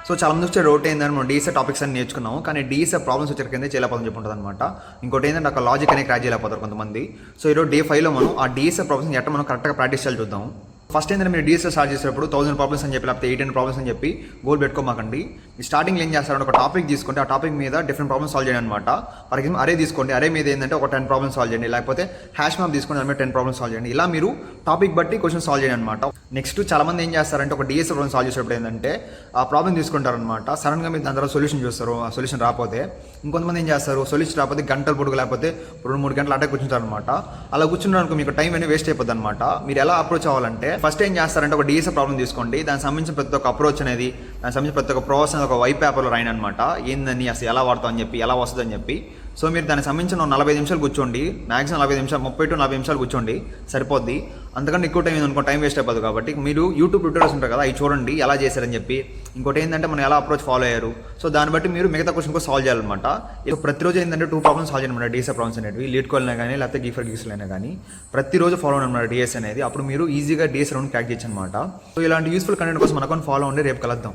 So చాలా మంది వచ్చే డౌట్ ఏంటంటే మనం డీఎస్ఏ టాపిక్స్ అని నేర్చుకున్నాము, కానీ డీఎస్ఏ ప్రాబ్లమ్స్ వచ్చే కింద చేయలేకపోతుంది చెప్పుంటుంది అనమాట. ఇంకోటి ఏంటంటే ఒక లాజిక్ అనేది క్రాక్ చేయలేకపోతారు కొంతమంది. సో ఈరోజు డే 5లో మనం ఆ డీఎస్ఏ ప్రాబ్లమ్స్ ఎట్లా మనం కరెక్ట్గా ప్రాక్టీస్ చేయాలి చూద్దాం. ఫస్ట్ ఏంటంటే మీరు డీఎస్ఏ స్టార్ట్ చేసేటప్పుడు 1000 ప్రాబ్లమ్స్ అని చెప్పి లేకపోతే 800 ప్రాబ్లమ్స్ అని చెప్పి గోల్ పెట్టుకోమాకండి. ఈ స్టార్టింగ్లో ఏం చేస్తారంటే ఒక టాపిక్ తీసుకుంటే ఆ టాపిక్ మీద డిఫరెంట్ ప్రాబ్లమ్స్ సాల్వ్ చేయండి అనమాట. ఫర్ ఎగ్జాంపుల్ అరే తీసుకోండి, అరే మీద ఏంటంటే ఒక 10 ప్రాబ్లమ్స్ సాల్వ్ చేయండి, లేకపోతే హ్యాష్ మ్యాప్ తీసుకుంటే దాని మీద 10 ప్రాబ్లమ్స్ సాల్వ్ చేయండి. ఇలా మీరు టాపిక్ బట్టి క్వశ్చన్ సాల్వ్ చేయండి అనమాట. నెక్స్ట్ చాలా మంది ఏం చేస్తారంటే ఒక డీఎస్ఏ ప్రాబ్లమ్ సాల్వ్ చేసేటప్పుడు ఏంటంటే ఆ ప్రాబ్లమ్ తీసుకుంటారనమాట. సడన్గా మీరు దాని తర్వాత సొల్యూషన్ చూస్తారు, ఆ సొల్యూషన్ రాకపోతే ఇంకొంతమంది ఏం చేస్తారు, సొల్యూషన్ రాకపోతే గంటల పొడుగు లేకపోతే 2-3 గంటలు అటే కూర్చుంటారు అనమాట. అలా కూర్చుంటారు మీకు టైం అనేది వేస్ట్ అయిపోద్ది అనమాట. మీరు ఎలా అప్రోచ్ అవ్వాలంటే ఫస్ట్ ఏం చేస్తారంటే ఒక డీఎస్ఏ ప్రాబ్లమ్ తీసుకోండి, దానికి సంబంధించిన ప్రతి ఒక్క అప్రోచ్ అనేది, దానికి సంబంధించిన ప్రతి ఒక్క ప్రాసెస్ అనేది ఒక వైట్ పేపర్లో రాయను అనమాట. ఏందని అసలు ఎలా వాడతాం అని చెప్పి, ఎలా వస్తుంది అని చెప్పి. సో మీరు దానికి సంబంధించిన 45 నిమిషాలు కూర్చోండి, మాక్సిమం 45 నిమిషాలు, 30-40 నిమిషాలు కూర్చోండి సరిపోద్ది. అంతకంటే ఎక్కువ టైం అనుకో టైం వేస్ట్ అయిపోదు. కాబట్టి మీరు యూట్యూబ్ ట్యూటోరియల్స్ ఉంటారు కదా, అవి చూడండి ఎలా చేశారని చెప్పి. ఇంకోటి ఏంటంటే మనం ఎలా అప్రోచ్ ఫాలో అయ్యారు, సో దాన్ని బట్టి మీరు మిగతా క్వశ్చన్ కూడా సాల్వ్ చేయాలన్నమాట. ఇప్పుడు ప్రతిరోజు ఏంటంటే 2 ప్రాబ్లమ్స్ సాల్వ్ చేయాలన్నమాట. డీఎస్ఏ ప్రాబ్లమ్స్ అనేవి లీడ్ కోల్నా కానీ లేకపోతే గీఫర్ గీసులైనా కానీ ప్రతిరోజు ఫాలో అన్నమాట డీఎస్ఏ అనేది. అప్పుడు మీరు ఈజీగా డీఎస్ఏ రౌండ్ క్యాక్ చేయొచ్చు అనమాట. సో ఇలాంటి యూస్ఫుల్ కంటెంట్ కోసం మన అకౌంట్ ఫాలో ఉండి రేపు కలుద్దాం.